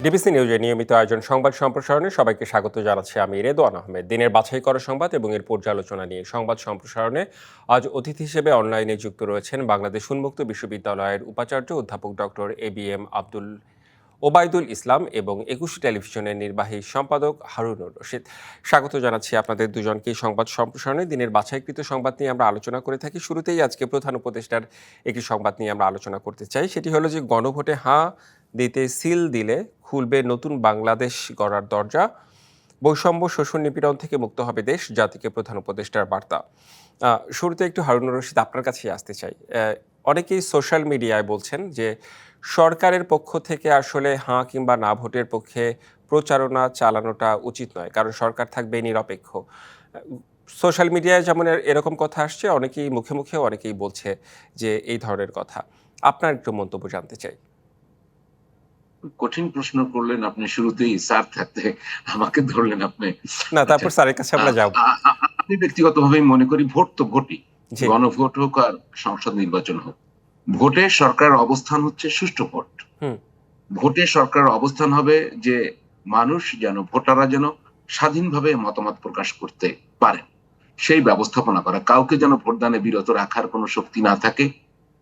DBC নিউজের নিয়মিত আয়োজন সংবাদ সম্প্রসারণে সবাইকে স্বাগত জানাচ্ছি আমি রেদওয়ান আহমেদ। দিনের বাছাই করা সংবাদ এবং এর পর্যালোচনা নিয়ে সংবাদ সম্প্রসারণে আজ অতিথি হিসেবে অনলাইনে যুক্ত রয়েছেন বাংলাদেশ উন্মুক্ত বিশ্ববিদ্যালয়ের উপাচার্য অধ্যাপক ডক্টর ABM আব্দুল ওবায়দুল ইসলাম এবং একুশে টেলিভিশনের নির্বাহী সম্পাদক হারুনুর রশিদ। স্বাগত জানাচ্ছি আপনাদের দুজনকেই সংবাদ সম্প্রসারণে। দিনের বাছাইকৃত সংবাদ নিয়ে আমরা আলোচনা করে থাকি। শুরুতেই আজকে প্রধান উপদেষ্টার একটি সংবাদ নিয়ে আমরা আলোচনা করতে চাই। সেটি হলো যে গণভোটে হাঁ দিতে সিল দিলে খুলবে নতুন বাংলাদেশ গড়ার দরজা, বৈষম্য শোষণ নিপীড়ন থেকে মুক্ত হবে দেশ, জাতিকে প্রধান উপদেষ্টার বার্তা। শুরুতে একটু হারুনুর রশিদ আপনার কাছেই আসতে চাই। অনেকেই সোশ্যাল মিডিয়ায় বলছেন যে সরকারের পক্ষ থেকে আসলে হাঁ কিংবা না ভোটের পক্ষে প্রচারণা চালানোটা উচিত নয়, কারণ সরকার থাকবে নিরপেক্ষ। সোশ্যাল মিডিয়ায় যেমন এরকম কথা আসছে, অনেকেই মুখে মুখে অনেকেই বলছে যে এই ধরনের কথা। আপনার একটু মন্তব্য জানতে চাই। কঠিন প্রশ্ন করলেন আপনি শুরুতেই, স্যার থাকতে আমাকে ধরলেন আপনি। না, আচ্ছা, তারপর স্যারের কাছে আমরা যাব। আমি ব্যক্তিগতভাবে মনে করি ভোট তো ভোটই, জি। গণভোট হোক আর সংসদ নির্বাচন হোক, ভোটে সরকারের অবস্থান হচ্ছে সুষ্ঠু ভোট। হুম। ভোটে সরকারের অবস্থান হবে যে মানুষ যেন, ভোটাররা যেন স্বাধীনভাবে মতামত প্রকাশ করতে পারে, সেই ব্যবস্থাপনা করা। কাউকে যেন ভোটদানে বিরত রাখার কোনো শক্তি না থাকে,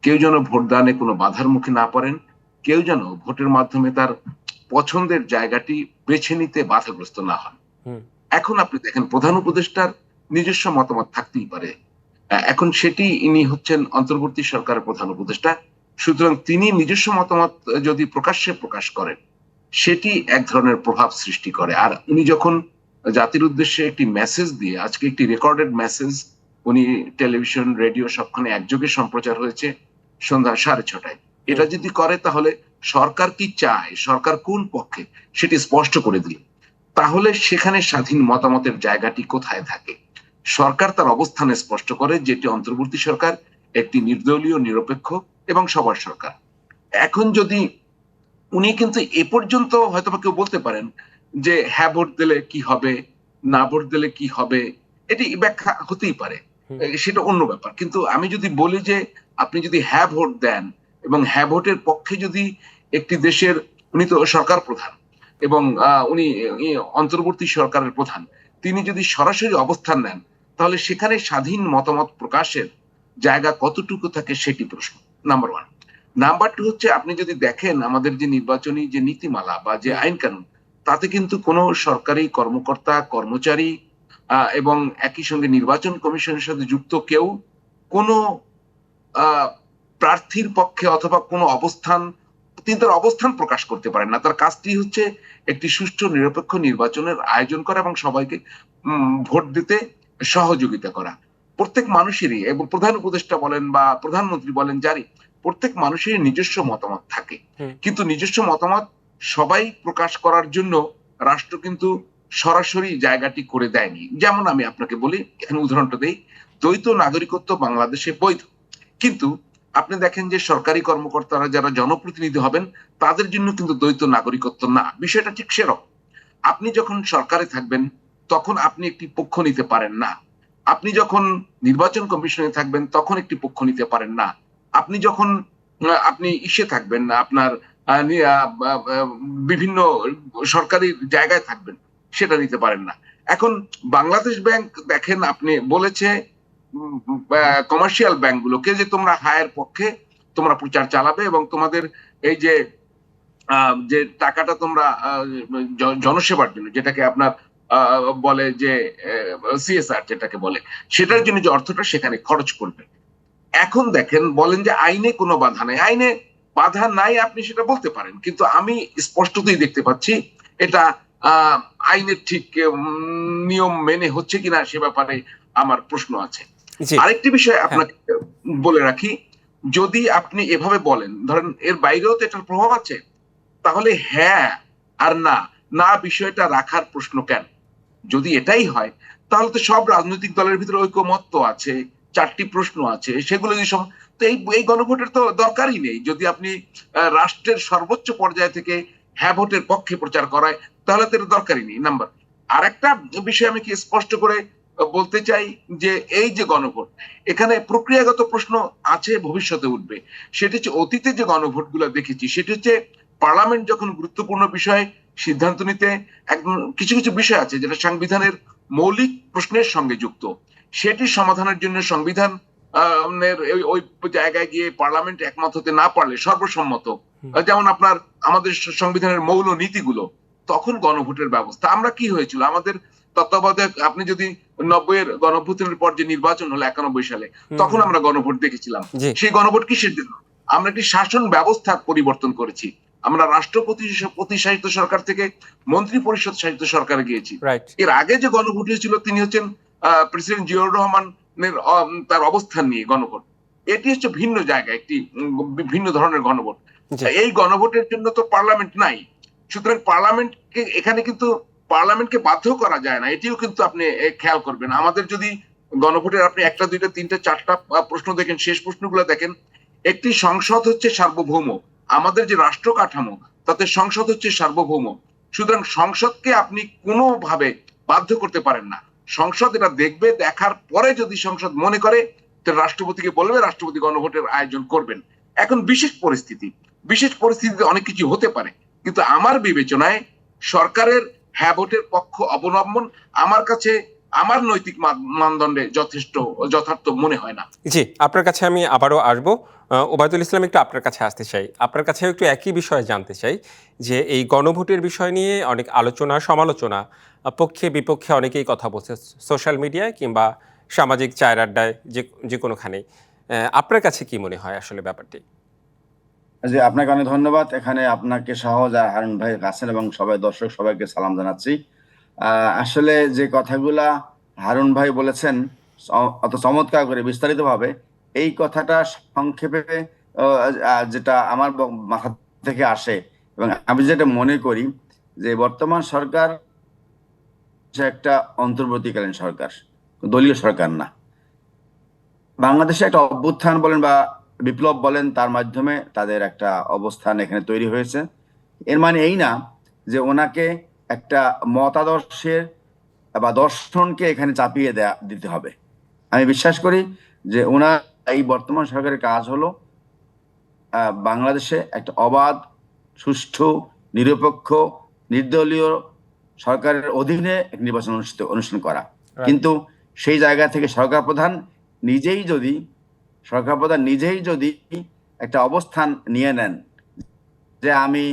কেউ যেন ভোটদানে কোনো বাধার মুখে না পড়েন, কেউ যেন ভোটের মাধ্যমে তার পছন্দের জায়গাটি বেছে নিতে বাধাগ্রস্ত না হন। হুম। এখন আপনি দেখেন প্রধান উপদেষ্টার নিজস্ব মতামত থাকতেই পারে। এখন সেটি ইনি হচ্ছেন অন্তর্বর্তী সরকারের প্রধান উপদেষ্টা। সুতরাং তিনি নিজস্ব মতামত যদি প্রকাশ্যে প্রকাশ করেন, সেটি এক ধরনের প্রভাব সৃষ্টি করে। আর উনি যখন জাতির উদ্দেশ্যে একটি মেসেজ দিয়ে, আজকে একটি রেকর্ডেড মেসেজ উনি টেলিভিশন রেডিও সবখানে একযোগে সম্প্রচার হয়েছে সন্ধ্যা 6:30টায়। এটা হুম। যদি করে তাহলে সরকার কি চায়, সরকার কোন পক্ষে, সেটি স্পষ্ট করে দিল। তাহলে সেখানে স্বাধীন মতামতের জায়গাটি কোথায় থাকে? সরকার তার অবস্থানে স্পষ্ট করে, যেটি অন্তর্বর্তী সরকার একটি নির্দলীয়, নিরপেক্ষ এবং সবার সরকার। এখন যদি উনি, কিন্তু এ পর্যন্ত হয়তোবা কেউ বলতে পারেন যে হ্যাঁ ভোট দিলে কি হবে, না ভোট দিলে কি হবে, এটি ব্যাখ্যা হতেই পারে, হুম। সেটা অন্য ব্যাপার। কিন্তু আমি যদি বলি যে আপনি যদি হ্যাঁ ভোট দেন এবং হ্যাঁ ভোটের পক্ষে যদি একটি দেশের, উনি তো সরকার প্রধান এবং উনি অন্তর্বর্তী সরকারের প্রধান, তিনি যদি সরাসরি অবস্থান নেন, তাহলে সেখানে স্বাধীন মতামত প্রকাশের জায়গা কতটুকু থাকে সেটি প্রশ্ন, নাম্বার ওয়ান। নাম্বার টু হচ্ছে, আপনি যদি দেখেন আমাদের যে নির্বাচনী যে নীতিমালা বা যে হুম। আইন কানুন, তাতে কিন্তু কোনো সরকারি কর্মকর্তা, কর্মচারী এবং একই সঙ্গে নির্বাচন কমিশনের সাথে যুক্ত কেউ কোনো প্রার্থীর পক্ষে অথবা কোনো অবস্থান, তিনি তার অবস্থান প্রকাশ করতে পারেন না। তার কাজটি হচ্ছে একটি সুষ্ঠু নিরপেক্ষ নির্বাচনের আয়োজন করা এবং সবাইকে ভোট দিতে সহযোগিতা করা। প্রত্যেক মানুষেরই, এবং প্রধান উপদেষ্টা বলেন বা প্রধানমন্ত্রী বলেন, যারই, প্রত্যেক মানুষের নিজস্ব মতামত থাকে। হুম। কিন্তু নিজস্ব মতামত সবাই প্রকাশ করার জন্য রাষ্ট্র কিন্তু সরাসরি জায়গাটি করে দেয়নি। যেমন আমি আপনাকে বলি, এখানে উদাহরণটা দেই, দ্বৈত নাগরিকত্ব বাংলাদেশে বৈধ, কিন্তু আপনি দেখেন যে সরকারি কর্মকর্তারা যারা জনপ্রতিনিধি হবেন, তাদের জন্য কিন্তু দ্বৈত নাগরিকত্ব না। বিষয়টা ঠিক সেরকম। আপনি যখন সরকারে থাকবেন, তখন আপনি একটি পক্ষ নিতে পারেন না। আপনি যখন নির্বাচন কমিশনে থাকবেন, তখন একটি পক্ষ নিতে পারেন না। আপনি যখন আপনি ইসে থাকবেন না, আপনার বিভিন্ন সরকারি জায়গায় থাকবেন, সেটা নিতে পারেন না। এখন বাংলাদেশ ব্যাংক দেখেন, আপনি বলেছে কমার্শিয়াল ব্যাংক গুলোকে যে তোমরা হায়ের পক্ষে তোমরা প্রচার চালাবে এবং তোমাদের এই যে যে টাকাটা তোমরা জনসেবার জন্য, যেটাকে আপনার বলে যে CSR যেটাকে বলে, সেটার জন্য যে অর্থটা সেখানে খরচ করবে। এখন দেখেন, বলেন যে আইনে কোনো বাধা নাই, আইনে বাধা নাই আপনি সেটা বলতে পারেন, কিন্তু আমি স্পষ্টতই দেখতে পাচ্ছি এটা আহ আইনের ঠিক নিয়ম মেনে হচ্ছে কিনা সে ব্যাপারে আমার প্রশ্ন আছে। জি। আরেকটি বিষয় হ্যাঁ। আপনাকে বলে রাখি, যদি আপনি এভাবে বলেন, ধরেন এর বাইরেও তো এটার প্রভাব আছে, তাহলে হ্যাঁ আর না, না বিষয়টা রাখার প্রশ্ন কেন? যদি এটাই হয়, তাহলে তো সব রাজনৈতিক দলের ভিতরে ঐকমত্য তো আছে, 4টি প্রশ্ন আছে, সেগুলো যদি তো এই গণভোটের তো দরকারই নেই। যদি আপনি রাষ্ট্রের সর্বোচ্চ পর্যায় থেকে হ্যাঁ ভোটের পক্ষে প্রচার করায়, তাহলে তো এটা দরকারই নেই। নাম্বার আরেকটা বিষয় আমি কি স্পষ্ট করে বলতে চাই, যে এই যে গণভোট, এখানে প্রক্রিয়াগত প্রশ্ন আছে, ভবিষ্যতে উঠবে। সেটি হচ্ছে, অতীতে যে গণভোট গুলো দেখেছি, সেটি হচ্ছে পার্লামেন্ট যখন গুরুত্বপূর্ণ বিষয়ে সিদ্ধান্ত নিতে একদম কিছু কিছু বিষয় আছে যেটা সংবিধানের মৌলিক প্রশ্নের সঙ্গে যুক্ত, সেটি সমাধানের জন্য সংবিধান ওই জায়গায় গিয়ে পার্লামেন্ট একমত হতে না পারলে সর্বসম্মত, যেমন আপনার আমাদের সংবিধানের মৌল নীতিগুলো, তখন গণভোটের ব্যবস্থা। আমরা কি হয়েছিল আমাদের তত্ত্বাবধায়ক, আপনি যদি 90-এর গণঅভ্যুত্থানের পর যে নির্বাচন হলো 91 সালে, তখন আমরা গণভোট দেখেছিলাম। জি, সেই গণভোট কিসের জন্য? আমরা একটি শাসন ব্যবস্থা পরিবর্তন করেছি। আমরা রাষ্ট্রপতি শাসিত সরকার থেকে মন্ত্রী পরিষদ শাসিত সরকারে গিয়েছি। রাইট। এর আগে যে গণভোট হয়েছিল তিনি হচ্ছেন প্রেসিডেন্ট জিয়াউর রহমানের তার অবস্থান নিয়ে গণভোট। এটি হচ্ছে ভিন্ন জায়গা, একটি ভিন্ন ধরনের গণভোট। জি, এই গণভোটের জন্য তো পার্লামেন্ট নাই। সুতরাং পার্লামেন্টকে এখানে কিন্তু পার্লামেন্টকে বাধ্য করা যায় না, এটিও কিন্তু আপনি খেয়াল করবেন। আমাদের যদি গণভোটের আপনি একটা দুইটা তিনটা চারটা প্রশ্ন দেখেন, শেষ প্রশ্নগুলো দেখেন, একটি সংসদ হচ্ছে সার্বভৌম। আমাদের যে রাষ্ট্র কাঠামো তাতে সংসদ হচ্ছে সার্বভৌম। সুতরাং সংসদকে আপনি কোনোভাবে বাধ্য করতে পারেন না। সংসদ এটা দেখবে, দেখার পরে যদি সংসদ মনে করে তো রাষ্ট্রপতিকে বলবে, রাষ্ট্রপতি গণভোটের আয়োজন করবেন। এখন বিশেষ পরিস্থিতিতে অনেক কিছু হতে পারে, কিন্তু আমার বিবেচনায় সরকারের হ্যাঁ ভোটের পক্ষ অবলম্বন আমার কাছে আমার নৈতিক মানদণ্ডে যথার্থ মনে হয় না। জি, আপনার কাছে আমি আবারও আসবো। ওবায়দুল ইসলাম, একটু আপনার কাছে আসতে চাই। আপনার কাছেও একটু একই বিষয়ে জানতে চাই যে এই গণভোটের বিষয় নিয়ে অনেক আলোচনা, সমালোচনা, পক্ষে বিপক্ষে অনেকেই কথা বলছে সোশ্যাল মিডিয়ায় কিংবা সামাজিক চায়ের আড্ডায়, যেকোনোখানেই। আপনার কাছে কি মনে হয় আসলে ব্যাপারটি? জি, আপনাকে অনেক ধন্যবাদ। এখানে আপনাকে সহ যারা হারুন ভাই আছেন এবং সবাই দর্শক সবাইকে সালাম জানাচ্ছি। আসলে যে কথাগুলা হারুন ভাই বলেছেন অত চমৎকার করে বিস্তারিত ভাবে, এই কথাটা সংক্ষেপে যেটা আমার মাথা থেকে আসে এবং আমি যেটা মনে করি যে বর্তমান সরকার একটা অন্তর্বর্তীকালীন সরকার, দলীয় সরকার না। বাংলাদেশে একটা অভ্যুত্থান বলেন বা বিপ্লব বলেন, তার মাধ্যমে তাদের একটা অবস্থান এখানে তৈরি হয়েছে। এর মানে এই না যে ওনাকে একটা মতাদর্শের বা দর্শনকে এখানে চাপিয়ে দিতে হবে। আমি বিশ্বাস করি যে ওনার এই বর্তমান সরকারের কাজ হলো বাংলাদেশে একটা অবাধ, সুষ্ঠু, নিরপেক্ষ, নির্দলীয় সরকারের অধীনে নির্বাচন অনুষ্ঠান করা। কিন্তু সেই জায়গা থেকে সরকার প্রধান নিজেই যদি একটা অবস্থান নিয়ে নেন যে আমি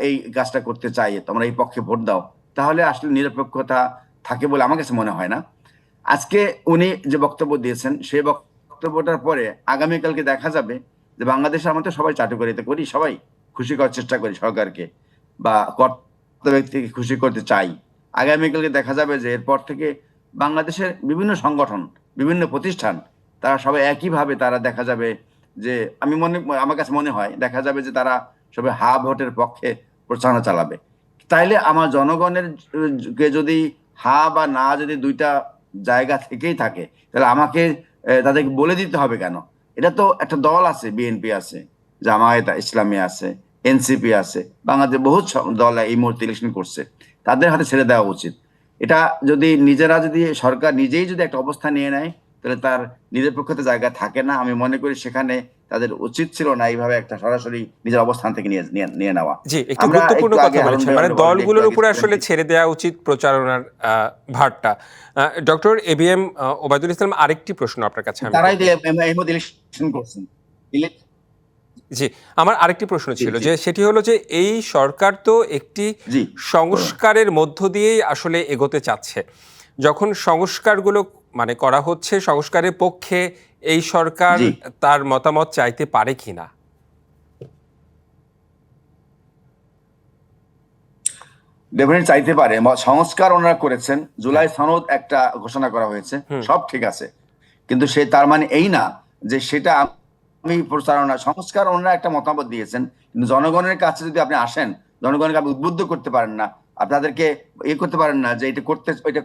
এই কাজটা করতে চাই, তোমরা এই পক্ষে ভোট দাও, তাহলে আসলে নিরপেক্ষতা থাকে বলে আমার কাছে মনে হয় না। আজকে উনি যে বক্তব্য দিয়েছেন, সেই বক্তব্যটার পরে আগামীকালকে দেখা যাবে যে বাংলাদেশে আমরা তো সবাই চাটুকারিতা করি, সবাই খুশি করার চেষ্টা করি সরকারকে বা কর্তা ব্যক্তিকে খুশি করতে চাই। আগামীকালকে দেখা যাবে যে এরপর থেকে বাংলাদেশের বিভিন্ন সংগঠন, বিভিন্ন প্রতিষ্ঠান, তারা সবাই একইভাবে তারা দেখা যাবে যে আমার কাছে মনে হয় দেখা যাবে যে তারা সবাই হা ভোটের পক্ষে প্রচারণা চালাবে। তাইলে আমার জনগণের কে যদি হা বা না যদি দুইটা জায়গা থেকেই থাকে, তাহলে আমাকে তাদেরকে বলে দিতে হবে কেন? এটা তো একটা দল আছে, বিএনপি আছে, জামায়াত ইসলামী আছে, এনসিপি আছে, বাংলাদেশ বহুত দল এই মুহূর্তে ইলেকশন করছে, তাদের হাতে ছেড়ে দেওয়া উচিত। এটা যদি সরকার নিজেই যদি একটা অবস্থা নিয়ে নেয়, তাহলে তার নিরপেক্ষতা জায়গা থাকে না। আমি মনে করি সেখানে তাদের উচিত ছিল না এইভাবে একটা সরাসরি নিজের অবস্থান থেকে নিয়ে নেওয়া। জি, একটু আমরা গুরুত্বপূর্ণ একটু কথা আগে হারুন বলেছেন। ভাই মানে বলেন, একটু দলগুলোর আগে উপরে আসলে ছেড়ে দেওয়া উচিত প্রচারণার ভারটা। ডক্টর এবিএম ওবায়দুল ইসলাম, আরেকটি প্রশ্ন আপনার কাছে আমি তারাই করতে এই মধ্যে ইলেকশন করছেন। জি, আমার আরেকটি প্রশ্ন জি ছিল জি যে সেটি হলো যে এই সরকার তো একটি জি সংস্কারের মধ্য দিয়েই আসলে এগোতে চাচ্ছে। যখন সংস্কারগুলো মানে করা হচ্ছে, সংস্কারের পক্ষে এই সরকার জি তার মতামত চাইতে পারে কিনা? ডেফিনেট চাইতে পারে। সংস্কার ওনারা করেছেন, জুলাই হ্যাঁ। সনদ একটা ঘোষণা করা হয়েছে, হুম। সব ঠিক আছে, কিন্তু সে তার মানে এই না যে সেটা আমি প্রচারণা সংস্কার ওনারা একটা মতামত দিয়েছেন, কিন্তু জনগণের কাছে যদি আপনি আসেন, জনগণকে আপনি উদ্বুদ্ধ করতে পারেন না, আপনাদেরকে করতে পারেন না যে এটা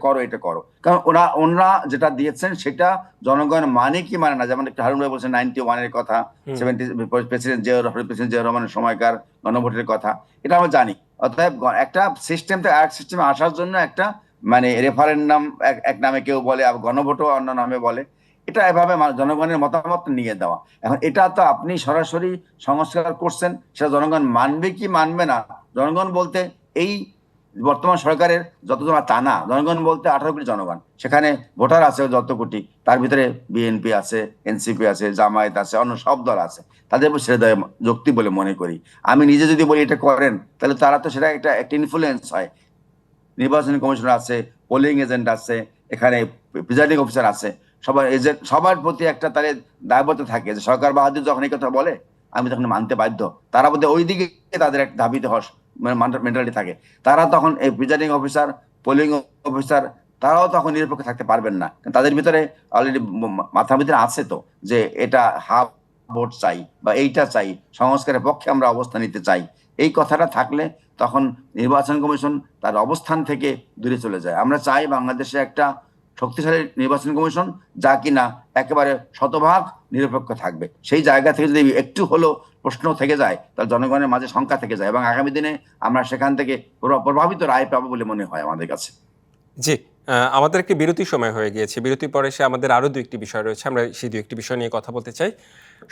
করো, এটা করো। কারণ ওনারা যেটা দিয়েছেন সেটা জনগণ মানে কি মানে না। যেমন একটা হারুন ভাই বলছেন 91-এর কথা, 70 প্রেসিডেন্ট জিয়াউর রহমানের সময়কার গণভোটের কথা, এটা আমরা জানি। অতএব একটা সিস্টেম থেকে আরেক সিস্টেমে আসার জন্য একটা মানে রেফারেন্ডাম এক নামে কেউ বলে, গণভোটও অন্য নামে বলে, এটা এভাবে জনগণের মতামত নিয়ে দেওয়া। এখন এটা তো আপনি সরাসরি সংস্কার করছেন, সেটা জনগণ মানবে কি মানবে না। জনগণ বলতে এই বর্তমান সরকারের যতজন, তা না, জনগণ বলতে 18 কোটি জনগণ, সেখানে ভোটার আছে যত কোটি, তার ভিতরে বিএনপি আছে, এনসিপি আছে, জামায়াত আছে, অন্য সব দল আছে, তাদের উপর ছেড়ে দেওয়া যৌক্তিক বলে মনে করি। আমি নিজে যদি বলি এটা করেন, তাহলে তারা তো সেটা একটা ইনফ্লুয়েন্স হয়। নির্বাচন কমিশনার আছে, পোলিং এজেন্ট আছে, এখানে প্রিজাইডিং অফিসার আছে, সবার এজেন্ট, সবার প্রতি একটা তাদের দায়বদ্ধ থাকে যে সরকার বাহাদুর যখন এই কথা বলে আমি তখন মানতে বাধ্য। তারা বোধ ওই দিকে তাদের একটা ধাবিত হস মেন্টালিটি থাকে। তারা তখন এই প্রিজাইডিং অফিসার, পোলিং অফিসার, তারাও তখন নিরপেক্ষ থাকতে পারবেন না। তাদের ভিতরে অলরেডি মাথার ভিতরে আছে তো যে এটা হাফ ভোট চাই বা এইটা চাই, সংস্কারের পক্ষে আমরা অবস্থান নিতে চাই। এই কথাটা থাকলে তখন নির্বাচন কমিশন তার অবস্থান থেকে দূরে চলে যায়। আমরা চাই বাংলাদেশে একটা শক্তিশালী নির্বাচন কমিশন, যা কিনা একেবারে শতভাগ নিরপেক্ষ থাকবে। সেই জায়গা থেকে যদি একটু হলেও প্রশ্ন থেকে যায়, তাহলে জনগণের মাঝে শঙ্কা থেকে যায় এবং আগামী দিনে আমরা সেখান থেকে প্রভাবিত রায় পাবো বলে মনে হয় আমাদের কাছে। জি, আমাদের একটি বিরতির সময় হয়ে গিয়েছে। বিরতির পরে এসে আমাদের আরো 2 একটি বিষয় রয়েছে, আমরা সেই 2 একটি বিষয় নিয়ে কথা বলতে চাই।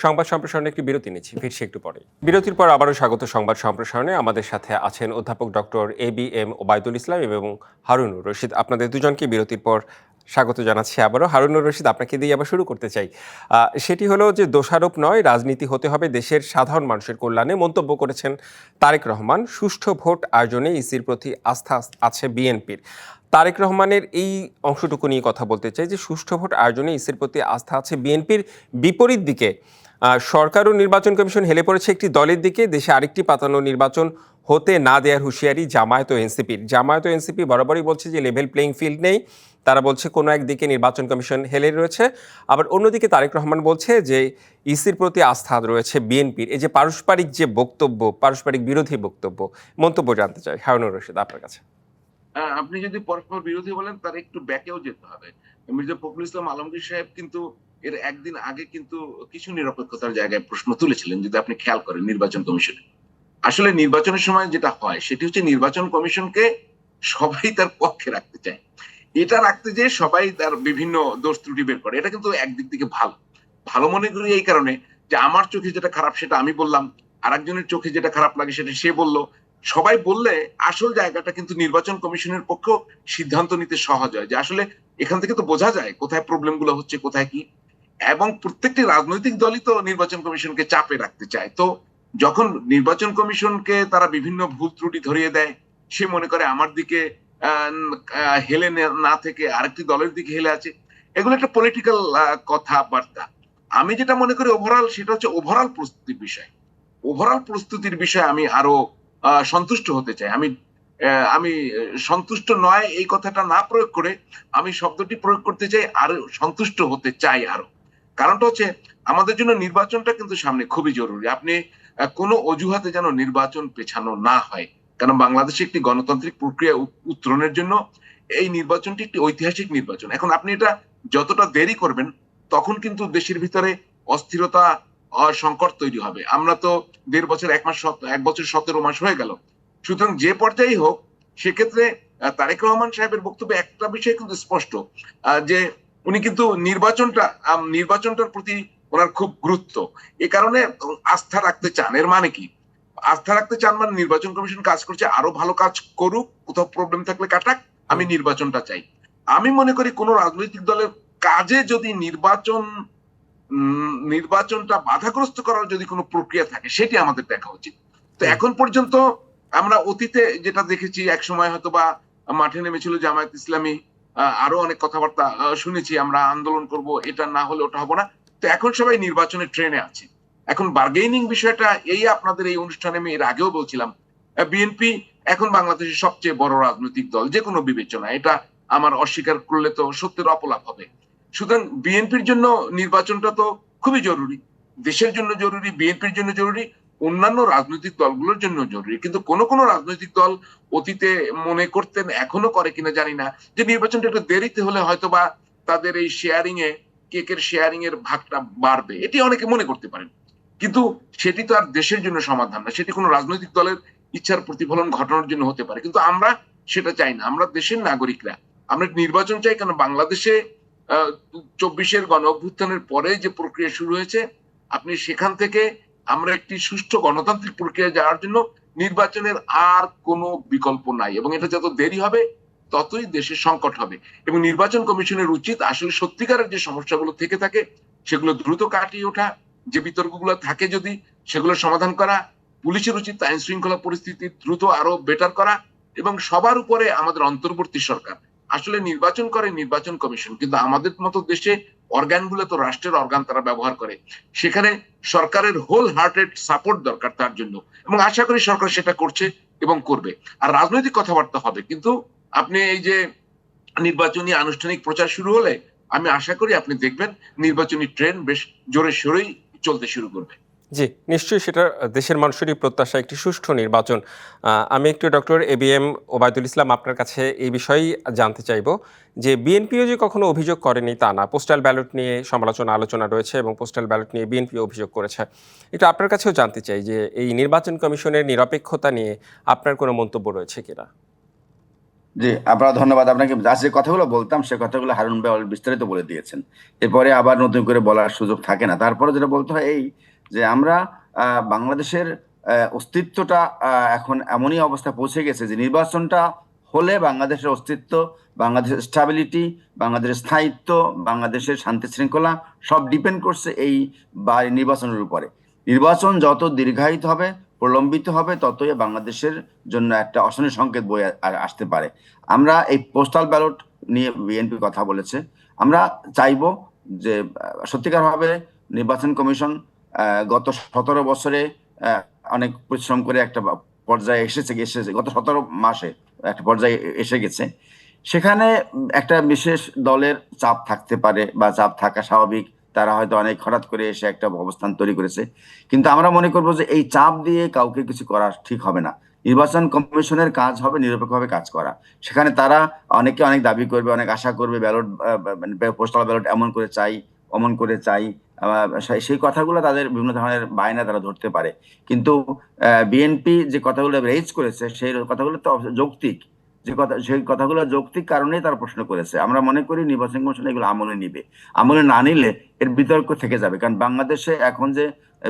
সংবাদ সম্প্রসারণে একটি বিরতি নিচ্ছি, ফিরছি একটু পরে। বিরতির পর আবারও স্বাগত সংবাদ সম্প্রসারণে। আমাদের সাথে আছেন অধ্যাপক ডক্টর ABM ওবায়দুল ইসলাম এবং হারুনুর রশিদ। আপনাদের দুজনকে বিরতির পর স্বাগত জানাচ্ছি আবারও। হারুনুর রশিদ, আপনাকে দিয়ে আবার শুরু করতে চাই। সেটি হলো যে দোষারোপ নয়, রাজনীতি হতে হবে দেশের সাধারণ মানুষের কল্যাণে, মন্তব্য করেছেন তারেক রহমান। সুষ্ঠু ভোট আয়োজনে ইসির প্রতি আস্থা আছে বিএনপির। তারেক রহমানের এই অংশটুকু নিয়ে কথা বলতে চাই যে সুষ্ঠু ভোট আয়োজনে ইসির প্রতি আস্থা আছে বিএনপির। বিপরীত দিকে সরকার ও নির্বাচন কমিশন হেলে পড়েছে একটি দলের দিকে। দেশে আরেকটি পাতানো নির্বাচন হতে না দেওয়ার হুঁশিয়ারি জামায়াত ও এনসিপির। জামায়াত ও এনসিপি বরাবরই বলছে যে লেভেল প্লেইং ফিল্ড নেই, তারা বলছে কোনো একদিকে নির্বাচন কমিশন হেলে রয়েছে, আবার অন্যদিকে তারেক রহমান বলছে যে ইসির প্রতি আস্থা রয়েছে বিএনপির। এই যে পারস্পরিক যে বক্তব্য, পারস্পরিক বিরোধী বক্তব্য, মন্তব্য জানতে চাই হারুনুর রশিদ আপনার কাছে। আপনি যদি পরস্পর বিরোধী বলেন, তার একটু ব্যাকেও যেতে হবে। মির্জা ফখরুল ইসলাম আলমগীর সাহেব কিন্তু এর একদিন আগে কিন্তু কিছু নিরপেক্ষতার জায়গায় প্রশ্ন তুলেছিলেন, যদি আপনি খেয়াল করেন নির্বাচন কমিশনে। আসলে নির্বাচনের সময় যেটা হয় সেটি হচ্ছে নির্বাচন কমিশনকে সবাই তার পক্ষে রাখতে চায়। এটা রাখতে যেয়ে সবাই তার বিভিন্ন দোষ ত্রুটি বের করে। এটা কিন্তু একদিক থেকে ভালো। ভালো মনে করি এই কারণে যে আমার চোখে যেটা খারাপ সেটা আমি বললাম, আর একজনের চোখে যেটা খারাপ লাগে সেটা সে বললো। সবাই বললে আসল জায়গাটা কিন্তু নির্বাচন কমিশনের পক্ষেও সিদ্ধান্ত নিতে সহজ হয়, যে আসলে এখান থেকে তো বোঝা যায় কোথায় প্রবলেম গুলো হচ্ছে, কোথায় কি। এবং প্রত্যেকটি রাজনৈতিক দলই তো নির্বাচন কমিশনকে চাপে রাখতে চায়। তো যখন নির্বাচন কমিশনকে তারা বিভিন্ন ভুল ত্রুটি ধরিয়ে দেয়, সে মনে করে আমার দিকে হেলে না থেকে আরেকটি দলের দিকে হেলে আছে, এগুলো একটা পলিটিক্যাল কথাবার্তা। আমি যেটা মনে করি ওভারঅল, সেটা হচ্ছে ওভারঅল প্রস্তুতির বিষয়। ওভারঅল প্রস্তুতির বিষয়ে আমি আরো সন্তুষ্ট হতে চাই। আমি সন্তুষ্ট নয় এই কথাটা না প্রয়োগ করে আমি শব্দটি প্রয়োগ করতে চাই, আরো সন্তুষ্ট হতে চাই আরো। কারণটা হচ্ছে আমাদের জন্য নির্বাচনটা কিন্তু সামনে খুবই জরুরি। আপনি কোনো অজুহাতে যেন নির্বাচন পেছানো না হয়, কারণ বাংলাদেশে একটি গণতান্ত্রিক প্রক্রিয়া উত্তরণের জন্য এই নির্বাচনটি একটি ঐতিহাসিক নির্বাচন। এখন আপনি এটা যতটা দেরি করবেন, তখন কিন্তু দেশের ভিতরে অস্থিরতা, সংকট তৈরি হবে। আমরা তো 1.5 বছর, 1 বছর 17 মাস হয়ে গেল। সুতরাং যে পর্যায়েই হোক, সেক্ষেত্রে তারেক রহমান সাহেবের বক্তব্যে একটা বিষয় কিন্তু স্পষ্ট, যে উনি কিন্তু নির্বাচনটার প্রতি ওনার খুব গুরুত্ব। এ কারণে আস্থা রাখতে চান। এর মানে কি? আস্থা রাখতে চান মানে নির্বাচন কমিশন কাজ করছে, আরো ভালো কাজ করুক, কোথাও প্রবলেম থাকলে কাটাক, আমি নির্বাচনটা চাই। আমি মনে করি কোন রাজনৈতিক দলের কাজে যদি নির্বাচনটা বাধাগ্রস্ত করার যদি কোনো প্রক্রিয়া থাকে, সেটি আমাদের দেখা উচিত। তো এখন পর্যন্ত আমরা অতীতে যেটা দেখেছি, এক সময় হয়তো বা মাঠে নেমেছিল জামায়াত ইসলামী, আরো অনেক কথাবার্তা শুনেছি, আমরা আন্দোলন করব, এটা না হলে ওটা হবো না। তো এখন সবাই নির্বাচনের ট্রেনে আছে। এখন বার্গেনিং বিষয়টা, এই আপনাদের এই অনুষ্ঠানে আমি এর আগেও বলছিলাম, বিএনপি এখন বাংলাদেশের সবচেয়ে বড় রাজনৈতিক দল যে কোনো বিবেচনা, এটা আমার অস্বীকার করলে তো সত্যের অপলাপ হবে। সুতরাং বিএনপির জন্য নির্বাচনটা তো খুবই জরুরি, দেশের জন্য জরুরি, বিএনপির জন্য জরুরি, অন্যান্য রাজনৈতিক দলগুলোর জন্য জরুরি। কিন্তু কোন কোন রাজনৈতিক দল অতীতে মনে করতেন, এখনো করে কিনা জানি না, যে নির্বাচনটা একটু দেরিতে হলে হয়তোবা তাদের এই শেয়ারিং এ, কেকের শেয়ারিং এর ভাগটা বাড়বে, এটি অনেকে মনে করতে পারেন। কিন্তু সেটি তো আর দেশের জন্য সমাধান না, সেটি কোনো রাজনৈতিক দলের ইচ্ছার প্রতিফলন ঘটানোর জন্য হতে পারে। কিন্তু আমরা সেটা চাই না। আমরা দেশের নাগরিকরা, আমরা নির্বাচন চাই, কেন বাংলাদেশে 24-এর গণ অভ্যুত্থানের পরে যে প্রক্রিয়া শুরু হয়েছে, আপনি সেখান থেকে আমরা একটি সুষ্ঠু গণতান্ত্রিক প্রক্রিয়া যাওয়ার জন্য নির্বাচনের আর কোনো বিকল্প নাই, এবং এটা যত দেরি হবে ততই দেশের সংকট হবে। এবং নির্বাচন কমিশনের উচিত আসলে সত্যিকারের যে সমস্যাগুলো থেকে থাকে সেগুলো দ্রুত কাটিয়ে ওঠা, যে বিতর্কগুলো থাকে যদি সেগুলো সমাধান করা, পুলিশের উচিত আইন শৃঙ্খলা পরিস্থিতি দ্রুত আরো বেটার করা, এবং সবার উপরে আমাদের অন্তর্বর্তী সরকার। আসলে নির্বাচন করে নির্বাচন কমিশন, কিন্তু আমাদের মতো দেশে অর্গানগুলো তো রাষ্ট্রের অর্গান, তারা ব্যবহার করে। সেখানে সরকারের হোল হার্টেড সাপোর্ট দরকার তার জন্য, এবং আশা করি সরকার সেটা করছে এবং করবে। আর রাজনৈতিক কথাবার্তা হবে, কিন্তু আপনি এই যে নির্বাচনী আনুষ্ঠানিক প্রচার শুরু হলে আমি আশা করি আপনি দেখবেন নির্বাচনী ট্রেন বেশ জোরে সোরেই চলতে শুরু করবে। জি, নিশ্চয়ই সেটা দেশের মানুষেরই প্রত্যাশা, একটি সুষ্ঠু নির্বাচন। আমি একটু ডক্টর এবিএম ওবায়দুল ইসলাম আপনার কাছে এই বিষয়েই জানতে চাইবো যে বিএনপিও যে কখনো অভিযোগ করেনি তা না। পোস্টাল ব্যালট নিয়ে আলোচনা রয়েছে এবং পোস্টাল ব্যালট নিয়ে বিএনপি অভিযোগ করেছে। একটু আপনার কাছেও জানতে চাই যে এই নির্বাচন কমিশনের নিরপেক্ষতা নিয়ে আপনার কোনো মন্তব্য রয়েছে কিনা? জি, আপনার ধন্যবাদ। আপনাকে যে কথাগুলো বলতাম সে কথাগুলো হারুন ভাই বিস্তারিত বলে দিয়েছেন। এরপরে আবার নতুন করে বলার সুযোগ থাকে না। তারপরে যেটা বলতে হয় এই যে আমরা বাংলাদেশের অস্তিত্বটা এখন এমনই অবস্থা পৌঁছে গেছে যে নির্বাচনটা হলে বাংলাদেশের অস্তিত্ব, বাংলাদেশের স্টাবিলিটি, বাংলাদেশের স্থায়িত্ব, বাংলাদেশের শান্তি শৃঙ্খলা সব ডিপেন্ড করছে এই নির্বাচনের উপরে। নির্বাচন যত দীর্ঘায়িত হবে, প্রলম্বিত হবে, ততই বাংলাদেশের জন্য একটা অশনি সংকেত বয়ে আসতে পারে। আমরা এই পোস্টাল ব্যালট নিয়ে বিএনপি কথা বলেছে। আমরা চাইবো যে সত্যিকারভাবে নির্বাচন কমিশন গত 17 বছরে অনেক পরিশ্রম করে একটা পর্যায়ে এসেছে, গত 17 মাসে একটা পর্যায়ে এসে গেছে। সেখানে একটা বিশেষ দলের চাপ থাকতে পারে বা চাপ থাকা স্বাভাবিক, তারা হয়তো অনেক হঠাৎ করে এসে একটা অবস্থান তৈরি করেছে। কিন্তু আমরা মনে করবো যে এই চাপ দিয়ে কাউকে কিছু করা ঠিক হবে না। নির্বাচন কমিশনের কাজ হবে নিরপেক্ষভাবে কাজ করা। সেখানে তারা অনেকে অনেক দাবি করবে, অনেক আশা করবে, ব্যালট পোস্টাল ব্যালট এমন করে চাই, অমন করে চাই, সেই কথাগুলো তাদের বিভিন্ন ধরনের বায়না তারা ধরতে পারে। কিন্তু বিএনপি যে কথাগুলো রেজ করেছে সেই কথাগুলো তো যৌক্তিক, সেই কথাগুলো যৌক্তিক কারণেই তারা প্রশ্ন করেছে। আমরা মনে করি নির্বাচন কমিশন এগুলো আমলে নিবে। আমলে না নিলে এর বিতর্ক থেকে যাবে, কারণ বাংলাদেশে এখন যে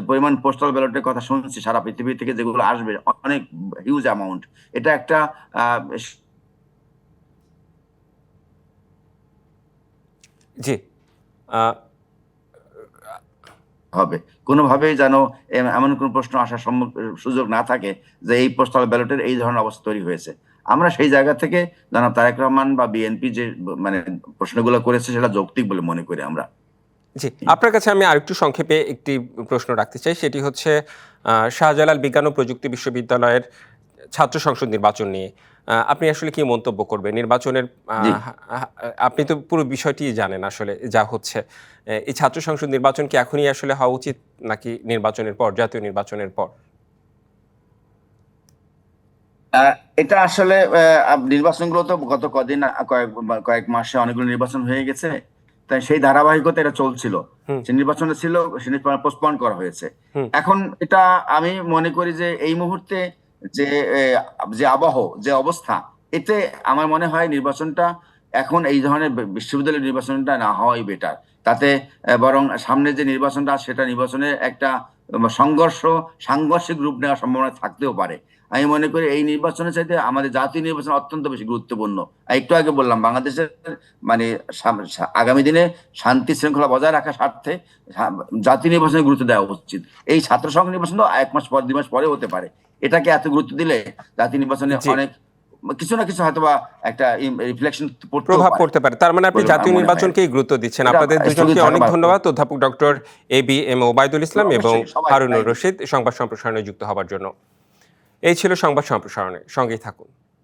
পরিমাণ পোস্টাল ব্যালটের কথা শুনছি সারা পৃথিবী থেকে, যেগুলো আসবে অনেক হিউজ অ্যামাউন্ট, এটা একটা জি, হবে কোনোভাবেই যেন এমন কোন প্রশ্ন আসার সুযোগ না থাকে যে এই পোস্টাল ব্যালটের এই ধরনের অবস্থা তৈরি হয়েছে। আমরা সেই জায়গা থেকে জনাব তারেক রহমান বা বিএনপি যে মানে প্রশ্নগুলো করেছে সেটা যৌক্তিক বলে মনে করি আমরা। জি, আপনার কাছে আমি আরেকটু সংক্ষেপে একটি প্রশ্ন রাখতে চাই। সেটি হচ্ছে শাহজালাল বিজ্ঞান ও প্রযুক্তি বিশ্ববিদ্যালয়ের ছাত্র সংসদ নির্বাচন নিয়ে আপনি আসলে কি মন্তব্য করবেন? নির্বাচনের জি, আপনি তো পুরো বিষয়টি জানেন আসলে যা হচ্ছে। এই ছাত্র সংসদ নির্বাচন কি এখনই আসলে হওয়া উচিত নাকি নির্বাচনের পর, জাতীয় নির্বাচনের পর? এটা আসলে নির্বাচনগুলো তো গত কদিন কয়েক মাসে অনেকগুলো নির্বাচন হয়ে গেছে, তাই সেই ধারাবাহিকতা এটা চলছিল। হুম, সে নির্বাচনে ছিল, সে পোস্টপন করা হয়েছে। হুম। এখন এটা আমি মনে করি যে এই মুহূর্তে যে যে আবহ, যে অবস্থা, এতে আমার মনে হয় নির্বাচনটা এখন এই ধরনের বিশ্ববিদ্যালয়ের নির্বাচনটা না হওয়াই বেটার। তাতে বরং সামনে যে নির্বাচনটা সেটা নির্বাচনের একটা সাংঘর্ষিক রূপ নেওয়ার সম্ভাবনা থাকতেও পারে। আমি মনে করি এই নির্বাচনের চাইতে আমাদের জাতীয় নির্বাচন অত্যন্ত বেশি গুরুত্বপূর্ণ। একটু আগে বললাম বাংলাদেশের মানে আগামী দিনে শান্তি শৃঙ্খলা বজায় রাখার স্বার্থে জাতীয় নির্বাচনে গুরুত্ব দেওয়া উচিত। এই ছাত্র সংসদ নির্বাচন তো 1 মাস পর 2 মাস পরে হতে পারে। এটাকে এত গুরুত্ব দিলে জাতীয় নির্বাচনে জি, অনেক কিছু না কিছু হয়তো বা একটা রিফ্লেকশন পড়তেও প্রভাব পারে পড়তে পারে। তার মানে আপনি বলে জাতীয় আমার মনে হয়। নির্বাচনকেই গুরুত্ব দিচ্ছেন। এটা আপনাদের স্থগিত দুজনকে অনেক থাকা ধন্যবাদ। অধ্যাপক ডক্টর এবিএম ওবায়দুল ইসলাম এবং অবশ্যই সবাই হারুনুর দায়ী। রশিদ সংবাদ সম্প্রসারণে যুক্ত হবার জন্য। এই ছিল সংবাদ সম্প্রসারণে। সঙ্গেই থাকুন।